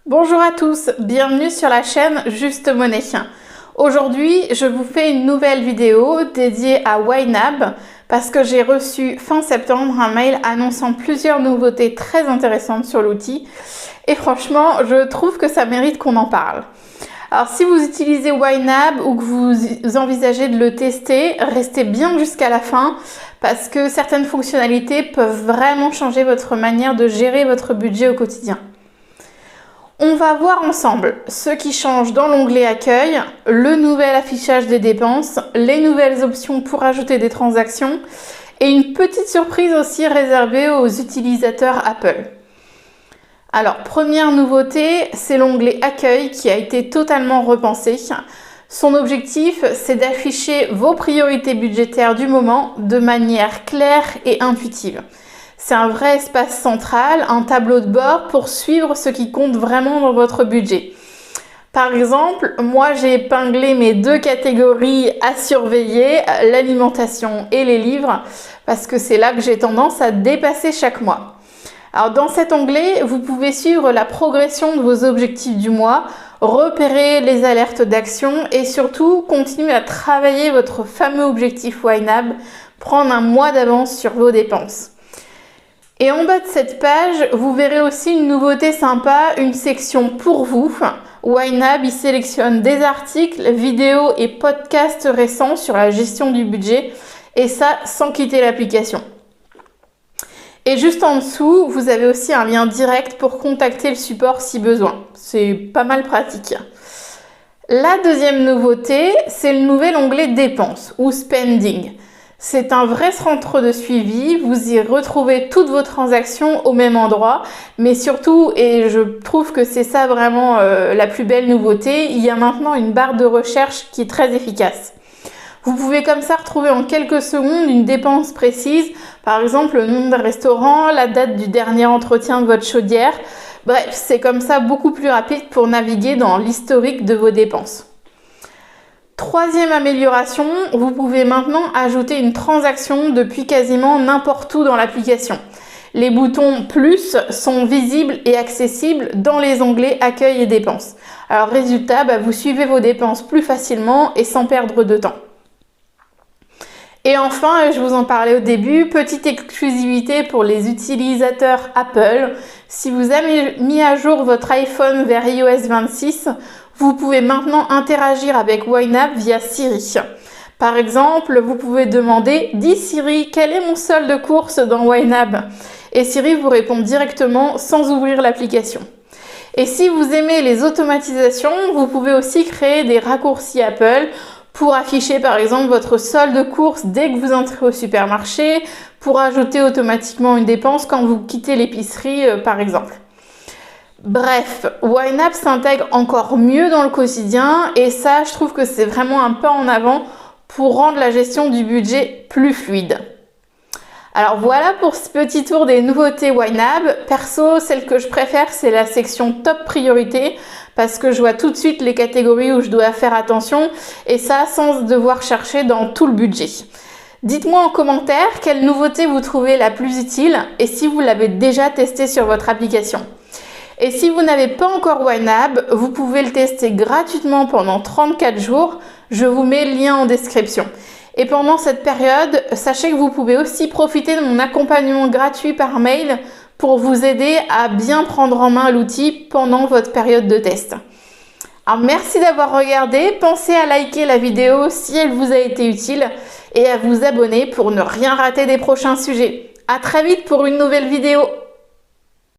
Bonjour à tous, bienvenue sur la chaîne Juste Monnaie. Aujourd'hui, je vous fais une nouvelle vidéo dédiée à YNAB parce que j'ai reçu fin septembre un mail annonçant plusieurs nouveautés très intéressantes sur l'outil et franchement, je trouve que ça mérite qu'on en parle. Alors si vous utilisez YNAB ou que vous envisagez de le tester, restez bien jusqu'à la fin parce que certaines fonctionnalités peuvent vraiment changer votre manière de gérer votre budget au quotidien. On va voir ensemble ce qui change dans l'onglet Accueil, le nouvel affichage des dépenses, les nouvelles options pour ajouter des transactions et une petite surprise aussi réservée aux utilisateurs Apple. Alors, première nouveauté, c'est l'onglet Accueil qui a été totalement repensé. Son objectif, c'est d'afficher vos priorités budgétaires du moment de manière claire et intuitive. C'est un vrai espace central, un tableau de bord pour suivre ce qui compte vraiment dans votre budget. Par exemple, moi j'ai épinglé mes deux catégories à surveiller, l'alimentation et les livres, parce que c'est là que j'ai tendance à dépasser chaque mois. Alors dans cet onglet, vous pouvez suivre la progression de vos objectifs du mois, repérer les alertes d'action et surtout continuer à travailler votre fameux objectif YNAB, prendre un mois d'avance sur vos dépenses. Et en bas de cette page, vous verrez aussi une nouveauté sympa, une section pour vous. YNAB, il sélectionne des articles, vidéos et podcasts récents sur la gestion du budget, et ça sans quitter l'application. Et juste en dessous, vous avez aussi un lien direct pour contacter le support si besoin. C'est pas mal pratique. La deuxième nouveauté, c'est le nouvel onglet dépenses ou spending. C'est un vrai centre de suivi, vous y retrouvez toutes vos transactions au même endroit, mais surtout, et je trouve que c'est ça vraiment la plus belle nouveauté, il y a maintenant une barre de recherche qui est très efficace. Vous pouvez comme ça retrouver en quelques secondes une dépense précise, par exemple le nom d'un restaurant, la date du dernier entretien de votre chaudière. Bref, c'est comme ça beaucoup plus rapide pour naviguer dans l'historique de vos dépenses. Troisième amélioration, vous pouvez maintenant ajouter une transaction depuis quasiment n'importe où dans l'application. Les boutons plus sont visibles et accessibles dans les onglets Accueil et dépenses. Alors résultat, vous suivez vos dépenses plus facilement et sans perdre de temps. Et enfin, je vous en parlais au début, petite exclusivité pour les utilisateurs Apple. Si vous avez mis à jour votre iPhone vers iOS 26, vous pouvez maintenant interagir avec YNAB via Siri. Par exemple, vous pouvez demander « Dis Siri, quel est mon solde de course dans YNAB ?» Et Siri vous répond directement sans ouvrir l'application. Et si vous aimez les automatisations, vous pouvez aussi créer des raccourcis Apple pour afficher par exemple votre solde de course dès que vous entrez au supermarché, pour ajouter automatiquement une dépense quand vous quittez l'épicerie par exemple. Bref, YNAB s'intègre encore mieux dans le quotidien et ça, je trouve que c'est vraiment un pas en avant pour rendre la gestion du budget plus fluide. Alors voilà pour ce petit tour des nouveautés YNAB. Perso, celle que je préfère, c'est la section top priorité parce que je vois tout de suite les catégories où je dois faire attention et ça sans devoir chercher dans tout le budget. Dites-moi en commentaire quelle nouveauté vous trouvez la plus utile et si vous l'avez déjà testé sur votre application. Et si vous n'avez pas encore YNAB, vous pouvez le tester gratuitement pendant 34 jours. Je vous mets le lien en description. Et pendant cette période, sachez que vous pouvez aussi profiter de mon accompagnement gratuit par mail pour vous aider à bien prendre en main l'outil pendant votre période de test. Alors merci d'avoir regardé, pensez à liker la vidéo si elle vous a été utile et à vous abonner pour ne rien rater des prochains sujets. À très vite pour une nouvelle vidéo.